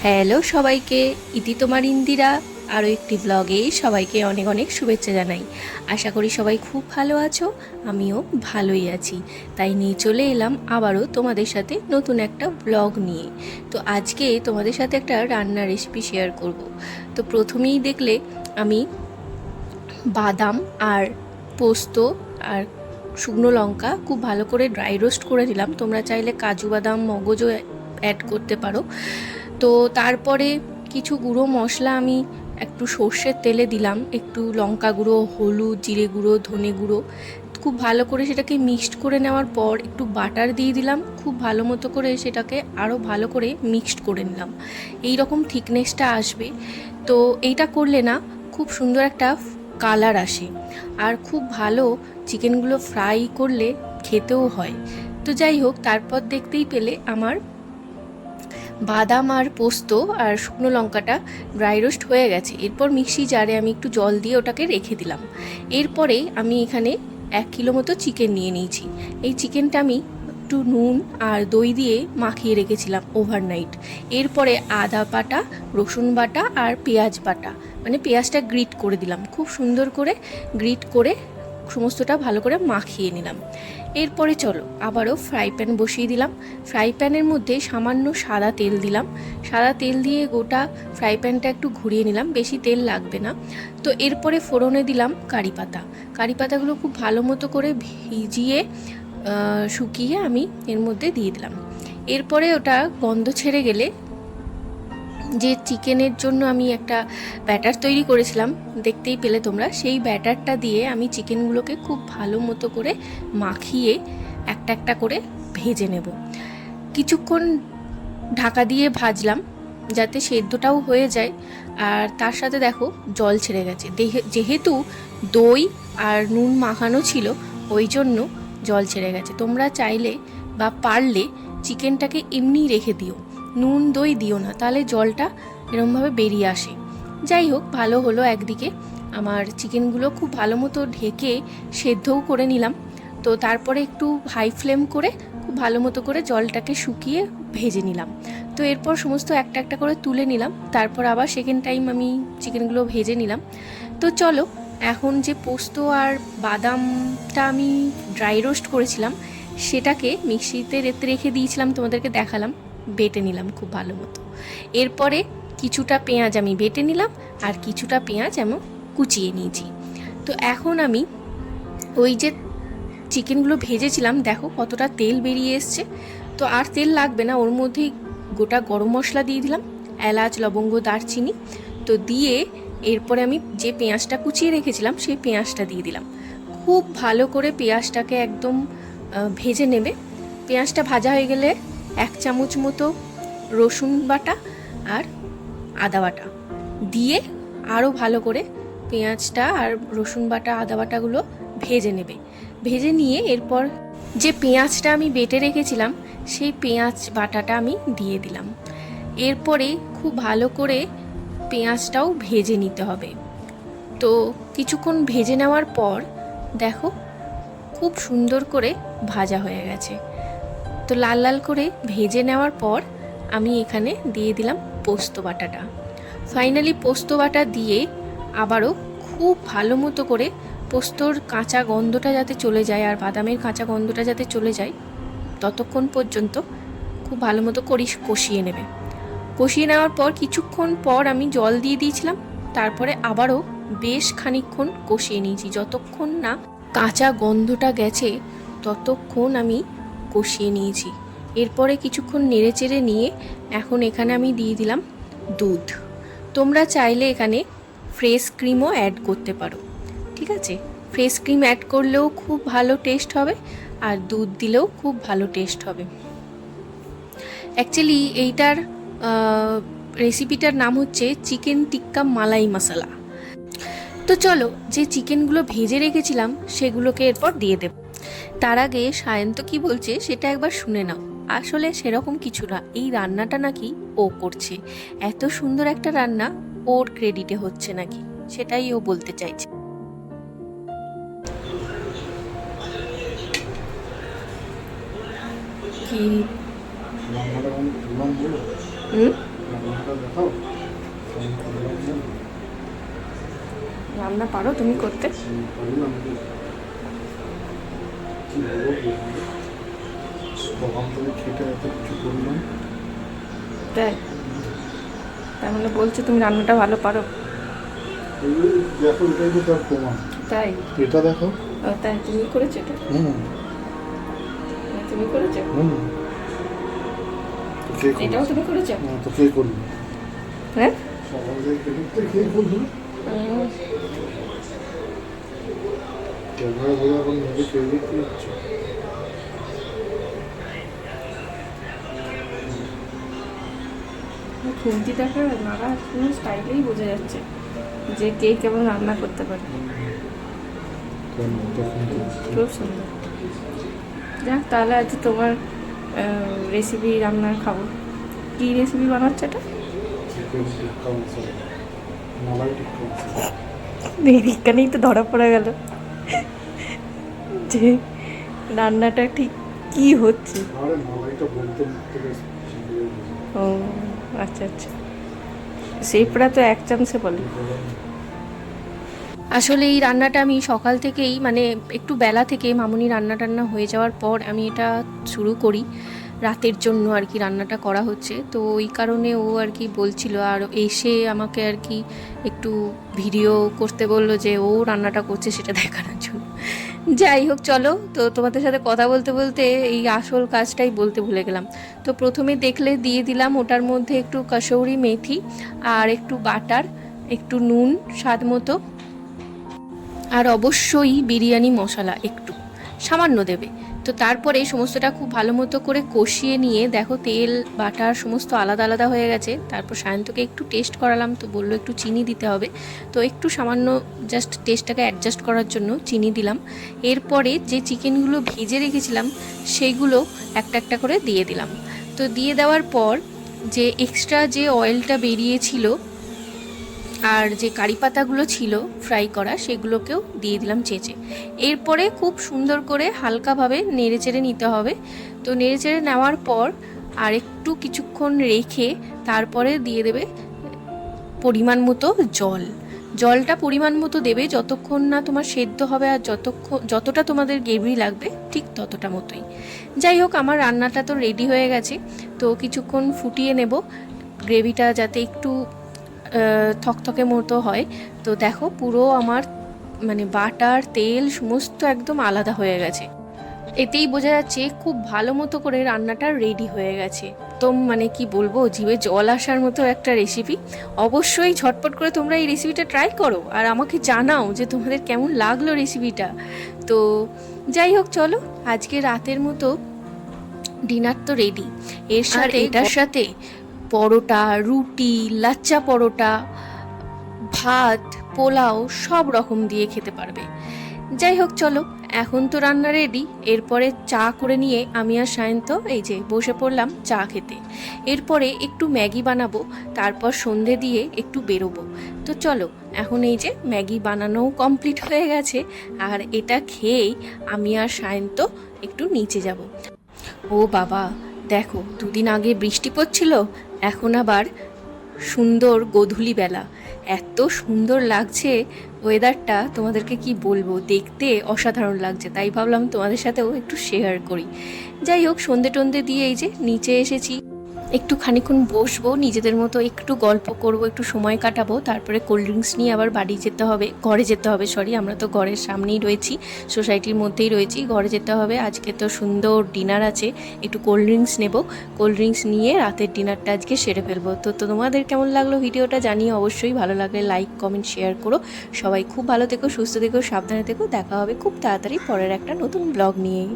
Hello সবাইকে, ইতি তোমার ইন্দিরা আরও একটি ব্লগে সবাইকে অনেক অনেক শুভেচ্ছা জানাই। আশা করি সবাই খুব ভালো আছো, আমিও ভালোই আছি। তাই নিয়ে চলে এলাম আবারও তোমাদের সাথে নতুন একটা ব্লগ নিয়ে। তো আজকে তোমাদের সাথে একটা রান্নার রেসিপি শেয়ার করব। তো প্রথমেই দেখলে আমি বাদাম আর পোস্ত আর শুকনো লঙ্কা খুব ভালো করে ড্রাই রোস্ট করে নিলাম। তোমরা চাইলে কাজু বাদাম মগজও অ্যাড করতে পারো। তো তারপরে কিছু গুঁড়ো মশলা আমি একটু সর্ষের তেলে দিলাম, একটু লঙ্কা গুঁড়ো, হলুদ, জিরে গুঁড়ো, ধনে গুঁড়ো, খুব ভালো করে সেটাকে মিক্সড করে নেওয়ার পর একটু বাটার দিয়ে দিলাম। খুব ভালো মতো করে সেটাকে আরও ভালো করে মিক্সড করে নিলাম। এই রকম থিকনেসটা আসবে। তো এইটা করলে না খুব সুন্দর একটা কালার আসে, আর খুব ভালো চিকেনগুলো ফ্রাই করলে খেতেও হয়। তো যাই হোক, তারপর দেখতেই পেলে আমার বাদাম আর পোস্ত আর শুকনো লঙ্কাটা ড্রাই রোস্ট হয়ে গেছে। এরপর মিক্সি জারে আমি একটু জল দিয়ে ওটাকে রেখে দিলাম। এরপরে আমি এখানে 1 কিলো মতো চিকেন নিয়ে নিয়েছি। এই চিকেনটা আমি একটু নুন আর দই দিয়ে মাখিয়ে রেখেছিলাম ওভারনাইট। এরপরে আদা বাটা, রসুন বাটা আর পেঁয়াজ বাটা, মানে পেঁয়াজটা গ্রিট করে দিলাম। খুব সুন্দর করে গ্রিট করে সমস্তটা ভালো করে মাখিয়ে নিলাম। এরপরে চলো আবারও ফ্রাই প্যান বসিয়ে দিলাম। ফ্রাই প্যানের মধ্যে সামান্য সাদা তেল দিলাম। সাদা তেল দিয়ে গোটা ফ্রাই প্যানটা একটু ঘুরিয়ে নিলাম, বেশি তেল লাগবে না। তো এরপরে ফোড়নে দিলাম কারি পাতা। কারি পাতাগুলো খুব ভালো মতো করে ভিজিয়ে শুকিয়ে আমি এর মধ্যে দিয়ে দিলাম। এরপরে ওটা গন্ধ ছেড়ে গেলে যে চিকেনের জন্য আমি একটা ব্যাটার তৈরি করেছিলাম, দেখতেই পেলে তোমরা, সেই ব্যাটারটা দিয়ে আমি চিকেনগুলোকে খুব ভালো মতো করে মাখিয়ে একটা একটা করে ভেজে নেব। কিছুক্ষণ ঢাকা দিয়ে ভাজলাম যাতে সেদ্ধটাও হয়ে যায়। আর তার সাথে দেখো জল ছেড়ে গেছে, যেহেতু দই আর নুন মাখানো ছিল ওই জন্য জল ছেড়ে গেছে। তোমরা চাইলে বা পারলে চিকেনটাকে এমনি রেখে দিও, নুন দই দিও না, তাহলে জলটা এরমভাবে বেরিয়ে আসে। যাই হোক, ভালো হলো। একদিকে আমার চিকেনগুলো খুব ভালো মতো ঢেকে সেদ্ধও করে নিলাম। তো তারপরে একটু হাই ফ্লেম করে খুব ভালো মতো করে জলটাকে শুকিয়ে ভেজে নিলাম। তো এরপর সমস্ত একটা একটা করে তুলে নিলাম। তারপর আবার সেকেন্ড টাইম আমি চিকেনগুলো ভেজে নিলাম। তো চলো এখন যে পোস্ত আর বাদামটা আমি ড্রাই রোস্ট করেছিলাম সেটাকে মিক্সিতে রেখে দিয়েছিলাম, তোমাদেরকে দেখালাম, বেটে নিলাম খুব ভালো মতো। এরপরে কিছুটা পেঁয়াজ আমি বেটে নিলাম আর কিছুটা পেঁয়াজ আমি কুচিয়ে নিয়েছি। তো এখন আমি ওই যে চিকেনগুলো ভেজেছিলাম, দেখো কতটা তেল বেরিয়ে এসছে। তো আর তেল লাগবে না, ওর মধ্যেই গোটা গরম মশলা দিয়ে দিলাম, এলাচ, লবঙ্গ, দারচিনি। তো দিয়ে এরপরে আমি যে পেঁয়াজটা কুচিয়ে রেখেছিলাম সেই পেঁয়াজটা দিয়ে দিলাম। খুব ভালো করে পেঁয়াজটাকে একদম ভেজে নেবে। পেঁয়াজটা ভাজা হয়ে গেলে 1 চামচ মতো রসুন বাটা আর আদা বাটা দিয়ে আরও ভালো করে পেঁয়াজটা আর রসুন বাটা, আদা বাটাগুলো ভেজে নেবে। ভেজে নিয়ে এরপর যে পেঁয়াজটা আমি বেটে রেখেছিলাম সেই পেঁয়াজ বাটাটা আমি দিয়ে দিলাম। এরপরে খুব ভালো করে পেঁয়াজটাও ভেজে নিতে হবে। তো কিছুক্ষণ ভেজে নেওয়ার পর দেখো খুব সুন্দর করে ভাজা হয়ে গেছে। তো লাল লাল করে ভেজে নেওয়ার পর আমি এখানে দিয়ে দিলাম পোস্ত বাটাটা। ফাইনালি পোস্ত বাটা দিয়ে আবারও খুব ভালো মতো করে পোস্তর কাঁচা গন্ধটা যাতে চলে যায় আর বাদামের কাঁচা গন্ধটা যাতে চলে যায় ততক্ষণ পর্যন্ত খুব ভালো মতো কষিয়ে নেবে। কষিয়ে নেওয়ার পর কিছুক্ষণ পর আমি জল দিয়ে দিয়েছিলাম। তারপরে আবারও বেশ খানিকক্ষণ কষিয়ে নিয়েছি, যতক্ষণ না কাঁচা গন্ধটা গেছে ততক্ষণ আমি কষিয়ে নিয়েছি। এরপরে কিছুক্ষণ নেড়ে চেড়ে নিয়ে এখন এখানে আমি দিয়ে দিলাম দুধ। তোমরা চাইলে এখানে ফ্রেশ ক্রিমও অ্যাড করতে পারো, ঠিক আছে? ফ্রেশ ক্রিম অ্যাড করলেও খুব ভালো টেস্ট হবে আর দুধ দিলেও খুব ভালো টেস্ট হবে। অ্যাকচুয়ালি এইটার রেসিপিটার নাম হচ্ছে চিকেন টিক্কা মালাই মশলা। তো চলো যে চিকেনগুলো ভেজে রেখেছিলাম সেগুলোকে এরপর দিয়ে দেব। তার আগে সায়ন্ত কি বলছে সেটা একবার শুনে নাও। আসলে সেরকম কিছু না, এই রান্নাটা নাকি ও করছে। এত সুন্দর একটা রান্না ওর ক্রেডিটে হচ্ছে নাকি, সেটাই ও বলতে চাইছে। কি? হুম দেখাও। রান্না পারো তুমি করতে? কি বলবো, সকাল থেকে খেটে এত কিছু করলাম। তাই? তাহলে বলছো তুমি রান্নাটা ভালো পারো? দেখো, এটাই তো তার প্রমাণ। তাই? এটা দেখো। তাই তুমি করেছো এটা? তুমি করেছো? এটাও তুমি করেছো? তো কে করবে? হ্যাঁ, সকাল থেকে খেটে কে করবে? ক্যামেরা বলে এখন নিজে খেয়ে দেখতে যাচ্ছে। খুন্তি দেখা নাড়া কোনো স্টাইলেই বোঝা যাচ্ছে যে কে কেমন রান্না করতে পারে। খুব সুন্দর। যাক, তাহলে আজ তোমার রেসিপি রান্না খাবো। কী রেসিপি বানাচ্ছ এটা? এখানেই তো ধরা পড়ে গেল যে রান্নাটা ঠিক কী হচ্ছে। ও আচ্ছা আচ্ছা, শেফরা তো এক চান্সে বলে। আসলে এই রান্নাটা আমি সকাল থেকেই, মানে একটু বেলা থেকে মামুনি রান্না টান্না হয়ে যাওয়ার পর আমি এটা শুরু করি। রাতের জন্য আর কি রান্নাটা করা হচ্ছে, তো ওই কারণে ও আর কি বলছিল, আর এসে আমাকে আর কি একটু ভিডিও করতে বললো যে ও রান্নাটা করছে সেটা দেখানোর জন্য। যাই হোক, চলো, তো তোমাদের সাথে কথা বলতে বলতে এই আসল কাজটাই বলতে ভুলে গেলাম। তো প্রথমে দেখলে দিয়ে দিলাম ওটার মধ্যে একটু কসৌরি মেথি আর একটু বাটার, একটু নুন স্বাদ মতো, আর অবশ্যই বিরিয়ানি মশলা একটু সামান্য দেবে। তো তারপরে সমস্তটা খুব ভালো মতো করে কষিয়ে নিয়ে দেখো তেল বাটার সমস্ত আলাদা আলাদা হয়ে গেছে। তারপর সায়ন্তকে একটু টেস্ট করালাম, তো বললো একটু চিনি দিতে হবে, তো একটু সামান্য জাস্ট টেস্টটাকে অ্যাডজাস্ট করার জন্য চিনি দিলাম। এরপরে যে চিকেনগুলো ভেজে রেখেছিলাম সেইগুলো একটা একটা করে দিয়ে দিলাম। তো দিয়ে দেওয়ার পর যে এক্সট্রা যে অয়েলটা বেরিয়েছিল আর যে কারি পাতাগুলো ছিল ফ্রাই করা সেগুলোকেও দিয়ে দিলাম চেঁচে। এরপরে খুব সুন্দর করে হালকাভাবে নেড়েচেড়ে নিতে হবে। তো নেড়েচেড়ে নেওয়ার পর আর একটু কিছুক্ষণ রেখে তারপরে দিয়ে দেবে পরিমাণ মতো জল। জলটা পরিমাণ মতো দেবে যতক্ষণ না তোমার সেদ্ধ হবে, আর যতটা তোমাদের গ্রেভি লাগবে ঠিক ততটা মতোই। যাই হোক, আমার রান্নাটা তো রেডি হয়ে গেছে, তো কিছুক্ষণ ফুটিয়ে নেব গ্রেভিটা যাতে একটু থকথকে মতো হয়। তো দেখো পুরো আমার মানে বাটার তেল সমস্ত একদম আলাদা হয়ে গেছে। এতেই বোঝা যাচ্ছে খুব ভালো মতো করে রান্নাটা রেডি হয়ে গেছে। তো মানে কি বলবো, জিভে জল আসার মতো একটা রেসিপি। অবশ্যই ঝটপট করে তোমরা এই রেসিপিটা ট্রাই করো আর আমাকে জানাও যে তোমাদের কেমন লাগলো রেসিপিটা। তো যাই হোক, চলো, আজকে রাতের মতো ডিনার তো রেডি। এর সাথে এটার সাথে পরোটা, রুটি, লাচ্চা পরোটা, ভাত, পোলাও সব রকম দিয়ে খেতে পারবে। যাই হোক, চলো, এখন তো রান্না রেডি। এরপরে চা করে নিয়ে আমি আর সায়ন্ত এই যে বসে পড়লাম চা খেতে। এরপরে একটু ম্যাগি বানাবো, তারপর সন্ধে দিয়ে একটু বেরোবো। তো চলো, এখন এই যে ম্যাগি বানানোও কমপ্লিট হয়ে গেছে, আর এটা খেয়েই আমি আর সায়ন্ত একটু নিচে যাব। ও বাবা, দেখো, দুদিন আগে বৃষ্টি পড়ছিল, এখন আবার সুন্দর গোধূলি বেলা, এত সুন্দর লাগছে ওয়েদারটা, তোমাদেরকে কি বলবো, দেখতে অসাধারণ লাগছে। তাই ভাবলাম তোমাদের সাথেও একটু শেয়ার করি। যাই হোক, সন্ধে টন্ধে দিয়ে এই যে নিচে এসেছি, একটু খানিক্ষণ বসবো, নিজেদের মতো একটু গল্প করব, একটু সময় কাটাবো, তারপরে কোল্ড ড্রিঙ্কস নিয়ে আবার বাড়ি যেতে হবে, ঘরে যেতে হবে, সরি, আমরা তো ঘরের সামনেই রয়েছি, সোসাইটির মধ্যেই রয়েছি, ঘরে যেতে হবে। আজকে তো সুন্দর ডিনার আছে, একটু কোল্ড ড্রিঙ্কস নেব, কোল্ড ড্রিঙ্কস নিয়ে রাতের ডিনারটা আজকে সেরে ফেলবো। তো তোমাদের কেমন লাগলো ভিডিওটা জানিয়ে, অবশ্যই ভালো লাগলে লাইক কমেন্ট শেয়ার করো। সবাই খুব ভালো থেকো, সুস্থ থেকো, সাবধানে থেকো। দেখা হবে খুব তাড়াতাড়ি পরের একটা নতুন ব্লগ নিয়ে।